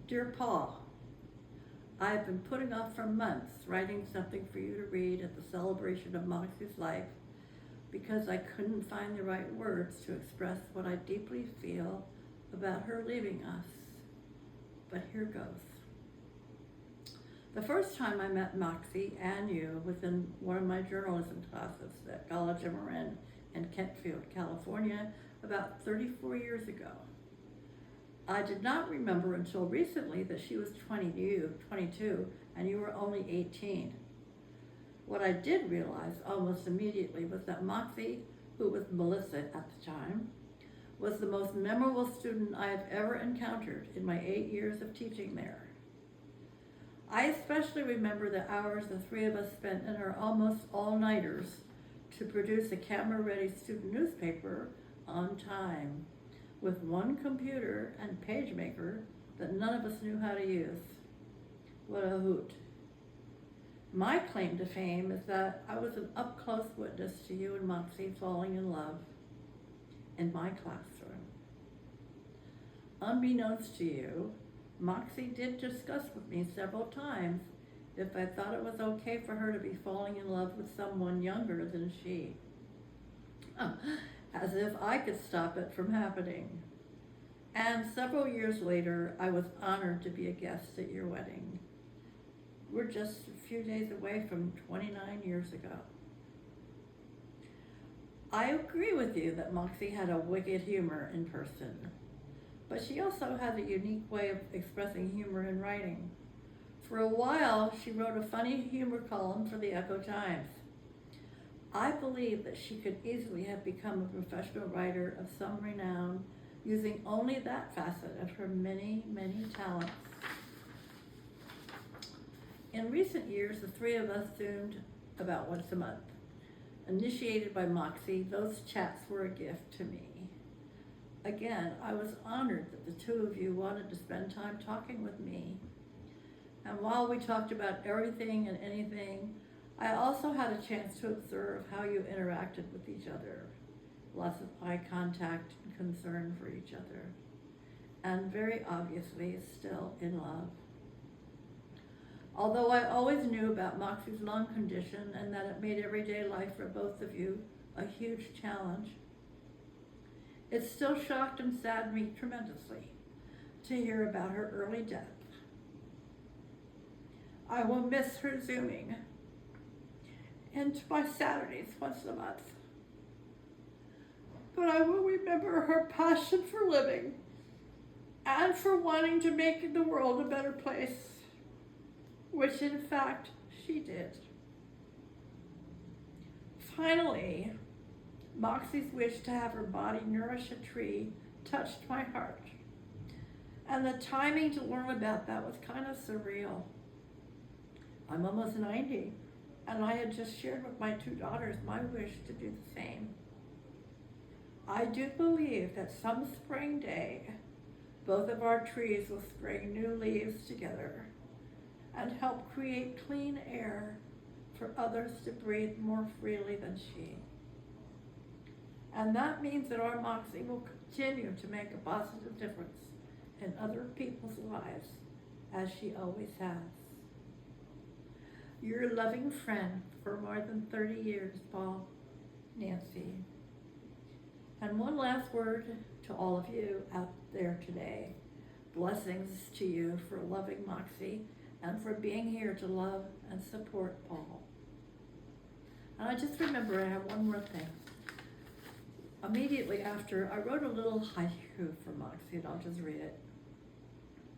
Dear Paul, I have been putting off for months writing something for you to read at the celebration of Moxie's life because I couldn't find the right words to express what I deeply feel about her leaving us. But here goes. The first time I met Moxie and you was in one of my journalism classes at College of Marin in Kentfield, California, about 34 years ago. I did not remember until recently that she was 22, and you were only 18. What I did realize almost immediately was that Moxie, who was Melissa at the time, was the most memorable student I have ever encountered in my 8 years of teaching there. I especially remember the hours the three of us spent in our almost all-nighters to produce a camera-ready student newspaper on time, with one computer and pagemaker that none of us knew how to use. What a hoot. My claim to fame is that I was an up-close witness to you and Moxie falling in love in my classroom. Unbeknownst to you, Moxie did discuss with me several times if I thought it was okay for her to be falling in love with someone younger than she. As if I could stop it from happening. And several years later, I was honored to be a guest at your wedding. We're just a few days away from 29 years ago. I agree with you that Moxie had a wicked humor in person, but she also had a unique way of expressing humor in writing. For a while, she wrote a funny humor column for the Echo Times. I believe that she could easily have become a professional writer of some renown using only that facet of her many, many talents. In recent years, the three of us Zoomed about once a month. Initiated by Moxie, those chats were a gift to me. Again, I was honored that the two of you wanted to spend time talking with me. And while we talked about everything and anything, I also had a chance to observe how you interacted with each other. Lots of eye contact and concern for each other. And very obviously, still in love. Although I always knew about Moxie's lung condition and that it made everyday life for both of you a huge challenge, it still shocked and saddened me tremendously to hear about her early death. I will miss her Zooming into my Saturdays once a month. But I will remember her passion for living and for wanting to make the world a better place, which in fact she did. Finally, Moxie's wish to have her body nourish a tree touched my heart. And the timing to learn about that was kind of surreal. I'm almost 90, and I had just shared with my two daughters my wish to do the same. I do believe that some spring day, both of our trees will spring new leaves together and help create clean air for others to breathe more freely than she. And that means that our Moxie will continue to make a positive difference in other people's lives, as she always has. Your loving friend for more than 30 years, Paul, Nancy. And one last word to all of you out there today. Blessings to you for loving Moxie and for being here to love and support Paul. And I just remember I have one more thing. Immediately after, I wrote a little haiku for Moxie, and I'll just read it.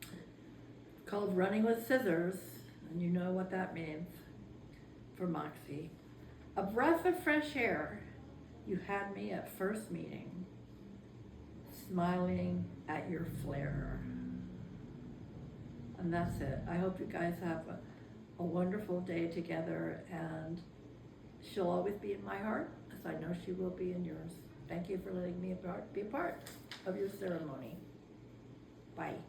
It's called Running with Scissors, and you know what that means for Moxie. A breath of fresh air, you had me at first meeting, smiling at your flare. And that's it. I hope you guys have a wonderful day together, and she'll always be in my heart, as I know she will be in yours. Thank you for letting me be a part of your ceremony. Bye.